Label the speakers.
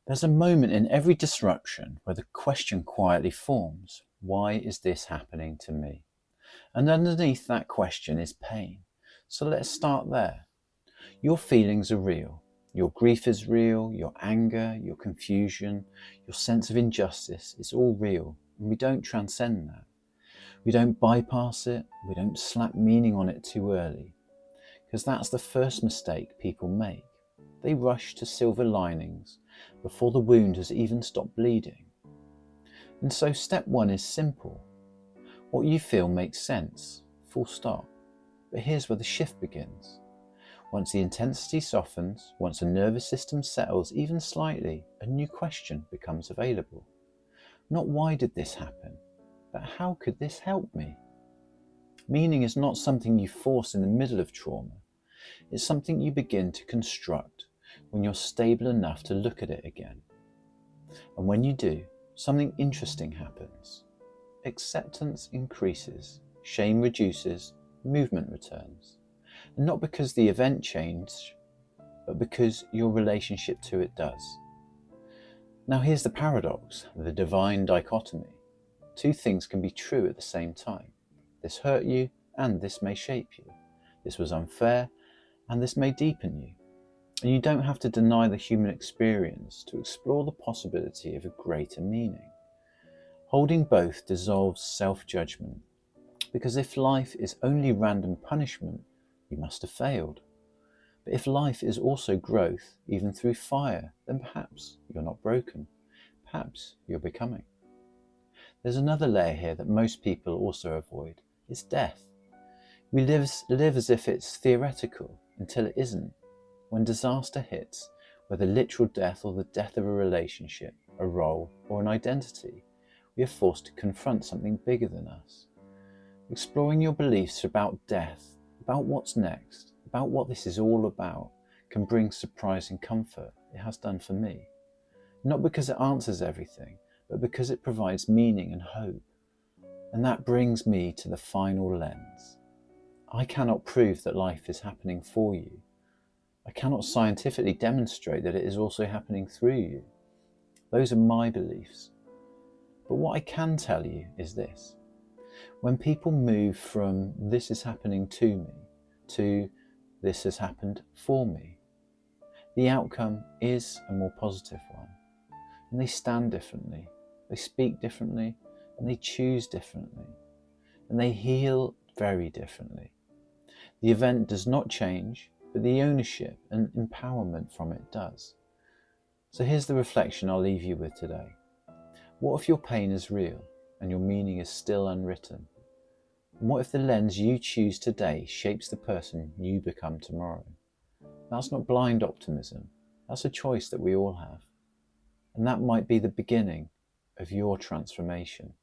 Speaker 1: There's a moment in every disruption where the question quietly forms, why is this happening to me? And underneath that question is pain. So let's start there. Your feelings are real. Your grief is real, your anger, your confusion, your sense of injustice, it's all real. And we don't transcend that. We don't bypass it. We don't slap meaning on it too early. Because that's the first mistake people make. They rush to silver linings before the wound has even stopped bleeding. And so step one is simple. What you feel makes sense, full stop. But here's where the shift begins. Once the intensity softens, once the nervous system settles even slightly, a new question becomes available. Not why did this happen, but how could this help me? Meaning is not something you force in the middle of trauma. It's something you begin to construct when you're stable enough to look at it again. And when you do, something interesting happens. Acceptance increases, shame reduces, movement returns. And not because the event changed, but because your relationship to it does. Now here's the paradox, the divine dichotomy. Two things can be true at the same time. This hurt you, and this may shape you. This was unfair, and this may deepen you. And you don't have to deny the human experience to explore the possibility of a greater meaning. Holding both dissolves self-judgment, because if life is only random punishment, you must have failed. But if life is also growth, even through fire, then perhaps you're not broken. Perhaps you're becoming. There's another layer here that most people also avoid. It's death. We live as if it's theoretical until it isn't. When disaster hits, whether literal death or the death of a relationship, a role, or an identity, we are forced to confront something bigger than us. Exploring your beliefs about death, about what's next, about what this is all about, can bring surprising comfort. It has done for me. Not because it answers everything, but because it provides meaning and hope. And that brings me to the final lens. I cannot prove that life is happening for you. I cannot scientifically demonstrate that it is also happening through you. Those are my beliefs. But what I can tell you is this. When people move from this is happening to me to this has happened for me, the outcome is a more positive one. And they stand differently, they speak differently, and they choose differently. And they heal very differently. The event does not change, but the ownership and empowerment from it does. So here's the reflection I'll leave you with today. What if your pain is real and your meaning is still unwritten? And what if the lens you choose today shapes the person you become tomorrow? That's not blind optimism. That's a choice that we all have. And that might be the beginning of your transformation.